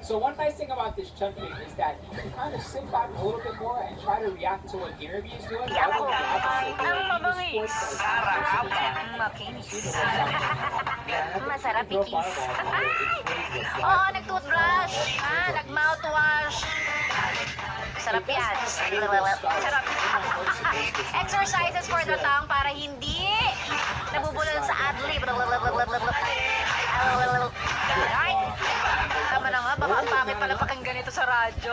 So one nice thing about this chumping is that you can kind of sit back a little bit more and try to react to what Gary is doing. Yan po, ang mabangis. Makinis. Masarap ikis. Ay! Oo, nag-toothbrush. Nag-mouthwash. Sarap yan. Sarap. Exercises for the tongue para hindi nabubulol sa adlib. Ay! Tama na nga, baka ang pangit pala pakinggan ito sa radyo.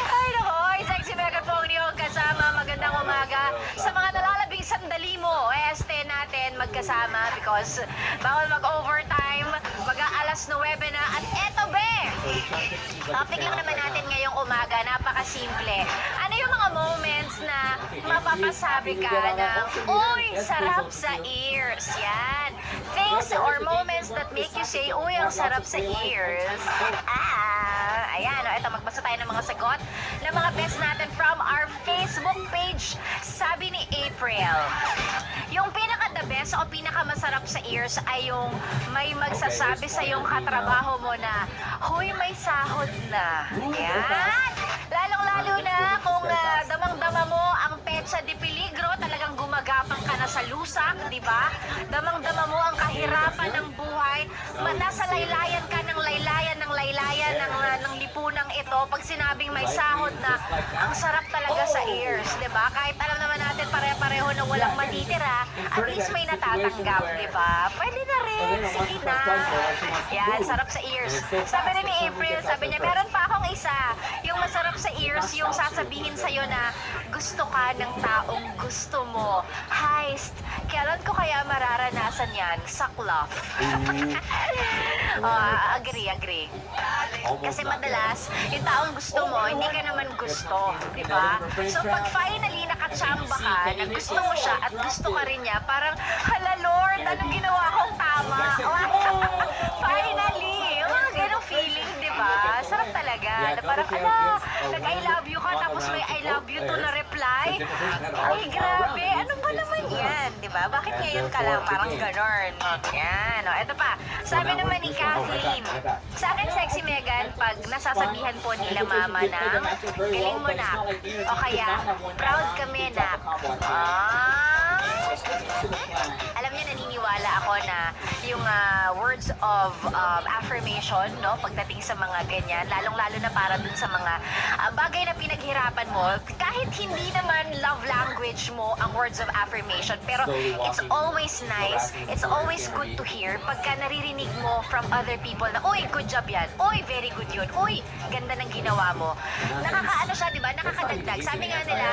Ay nako, sexy Megan po ang niyong kasama. Magandang umaga. Sa mga nalalabing sandali mo, este natin magkasama because bawal mag-overtime. Mag-aalas 9 na at eto be! Topic lang naman natin ngayong umaga, napakasimple. Ano yung mga moments na mapapasabi ka ng, uy, sarap sa ears. Yan. Things or moments that make you say, uy, ang sarap sa ears. Ayan, ito, magbasa tayo ng mga sagot ng mga best natin from our Facebook page. Sabi ni April, yung pinaka-the best o pinaka-masarap sa ears ay yung may magsasabi sa yung katrabaho mo na, huy, may sahod na. Ayan. Lalong-lalo na kung damang-dama mo ang petsa de peligro, talagang gumagapang ka na sa lusak, di ba? Damang-dama mo ang kahirapan ng buhay, nasa laylayan ka ng laylayan ng lipunang ito. Pag sinabing may sahod na, ang sarap talaga sa ears, di ba? Kahit alam naman natin pare-pareho na walang matitira, at least may natatanggap, di ba? Pwede na rin, sige na. Yan, sarap sa ears. Sabi rin ni April, sabi niya, meron pa akong isa, yung masarap sa ears, yung sasabihin sa'yo na gusto ka ng taong gusto mo. Heist, kailan ko kaya mararanasan yan? Sa cloth. Agree. Kasi madalas, yung taong gusto mo, hindi ka naman gusto, di ba? So pag finally nakachamba ka, na gusto mo siya at gusto ka rin niya, parang, hala Lord, anong ginawa kong tama? Finally! Ganong feeling, di ba? Sarap talaga. Na parang, nag-I love you ka, tapos may I love you to na reply. Ay, grabe. Ano ba naman yan? Di ba? Bakit ngayon ka lang parang ganon? Yan. O, eto pa. Sabi naman ni Kathleen, sa akin, sexy Megan, pag nasasabihan po nila mama na, galing mo na. O kaya, proud kami na. Alam niyo, naniniwala ako na yung words of affirmation, no, pagdating sa mga ganyan, lalong-lalo na para dun sa mga bagay na pinaghirapan mo, kahit hindi naman love language mo ang words of affirmation, pero it's always nice, it's always good to hear pagka naririnig mo from other people na, uy, good job yan, uy, very good yun, uy, ganda ng ginawa mo. Nakakaano siya, di ba? Nakakadagdag. Sabi nga nila,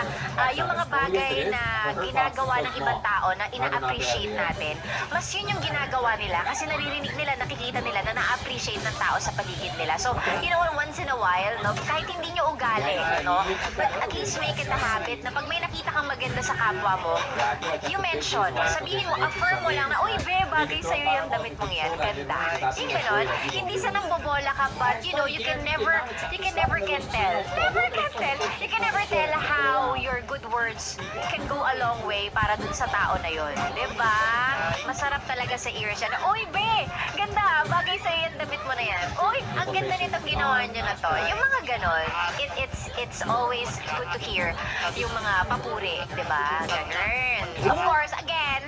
yung mga bagay na ginagawa ng ibang tao na ina-appreciate natin, mas yun yung ginagawa nila kasi naririnig nila, nakikita nila na na-appreciate ng tao sa paligid nila. So, you know, once in a while, no, kahit hindi nyo ugali, no, but at least make it a habit na pag may nakita kang maganda sa kapwa mo, you mention, sabihin mo, affirm mo lang na, uy, be, bagay sa'yo yung damit mong yan, ganda. Yung ganon, hindi sa nang bobola ka, but you know, you can never can tell. You can never tell how your good words can go a long way para dun sa tao na yun. Diba? Masarap talaga sa ears yan. Uy, be! Ganda! Bagay sa'yo yung damit mo na yan. Uy, ang ganda nitong ginawa nyo na to. Yung mga ganon, it's always good to hear yung mga papuri. Diba? Ganon. Of course, again,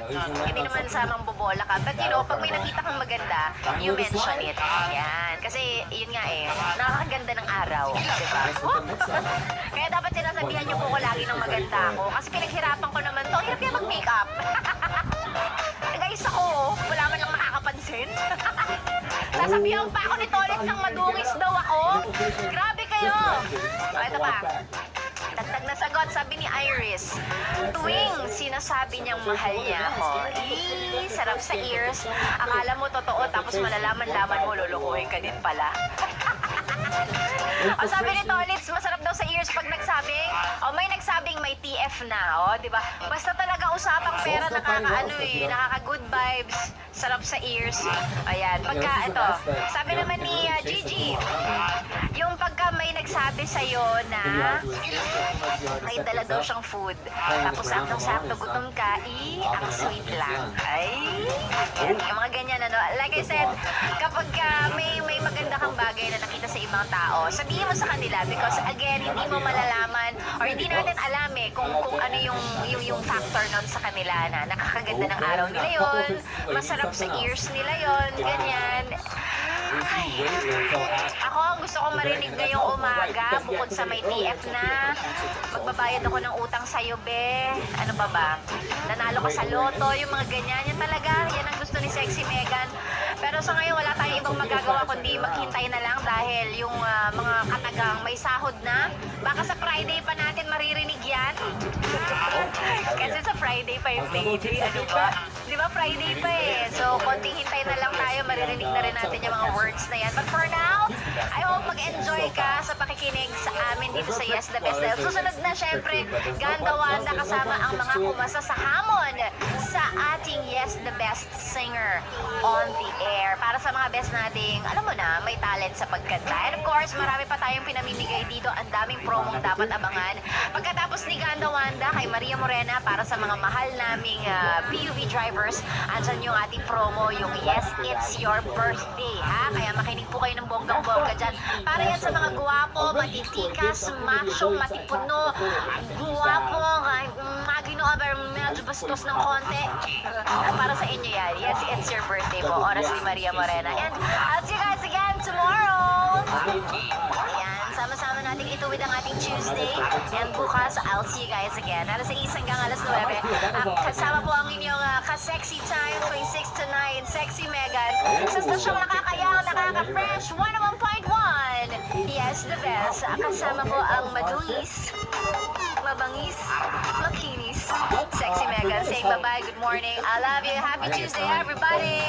hindi naman sa mambobola ka. But you know, pag may nakita kang maganda, you mention it. Yan. Kasi, yun nga nakakaganda ng araw. Diba? Kaya dapat sinasabihan niyo po ko lagi ng maganda ako. Kasi pinaghirapan ko naman to. Hirap yan mag-makeup. Guys, ako, wala man lang makakapansin. Sasabihan pa ako ni Tolex ng madungis daw ako. Grabe kayo. Ito pa. Tagtag na sagot, sabi ni Iris, tuwing sinasabi niyang mahal niya ako, sarap sa ears, akala mo totoo, tapos malalaman-laman mo, lulukuhin ka din pala. O sabi ni Tolitz, masarap daw sa ears pag nagsabing, may nagsabing may TF na, di ba? Basta talaga usapang pera, nakaka-good vibes, sarap sa ears. Ayan, pagka ito, sabi naman ni Gigi, yung pagka may nagsabi nagsabi sa'yo na may dala daw siyang food. Tapos saktong-sakto gutom ka, ang sweet lang. Ay, yan, yung mga ganyan, ano. Like I said, kapag may maganda kang bagay na nakita sa ibang tao, sabihin mo sa kanila because again, hindi mo malalaman or hindi natin alam kung ano yung factor nun sa kanila na nakakaganda ng araw nila yon, masarap sa ears nila yon, ganyan. Ay, ako, gusto kong marinig ngayong umaga, bukod sa may TF na, magbabayad ako ng utang sa'yo, be. Ano pa ba? Nanalo ka sa loto, yung mga ganyan. Yan talaga, yan ang gusto ni Sexy Megan. Pero sa ngayon, wala tayong ibang magagawa kundi maghintay na lang dahil yung mga katagang may sahod na. Baka sa Friday pa natin maririnig yan. Kasi sa Friday pa yung payday, ano ba? Di ba Friday pa eh? So, konting hintay na lang tayo, maririnig na rin natin yung mga words na yan. But for now, I hope mag-enjoy ka sa pakikinig sa amin dito sa Yes the Best. Dahil susunod na syempre, Ganda Wanda kasama ang mga kumasa sa hamon sa ating Yes the Best singer on the air. Para sa mga best nating, alam mo na, may talent sa pagkanta. And of course, marami pa tayong pinamimigay dito. Ang daming promong dapat abangan. Pagkatapos ni Ganda Wanda, kay Maria Morena, para sa mga mahal naming PUV drivers, andyan yung ating promo, yung Yes, It's Your Birthday, ha? Kaya makinig po kayo ng bonggang-bongga dyan. Para yan sa mga guwapo, matitikas, macho, matipuno, guwapo, magino, pero medyo bastos ng konti. Para sa inyo yan. Yes, It's Your Birthday po. Oras ni Maria Morena. And I'll see you guys again tomorrow. Ayan, sama-sama natin ituwid ang ating Tuesday. And bukas, I'll see you guys again. Alas 6 hanggang alas 9. Kasama po ang inyong ka-sexy time, 26 to 9, Sexy Megan. Sa stasyong nakakayaw, nakaka-fresh, 101.1. Yes, the best. Kasama po ang madungis, mabangis, makinis. Sexy Megan saying bye-bye, good morning. I love you. Happy Tuesday, everybody.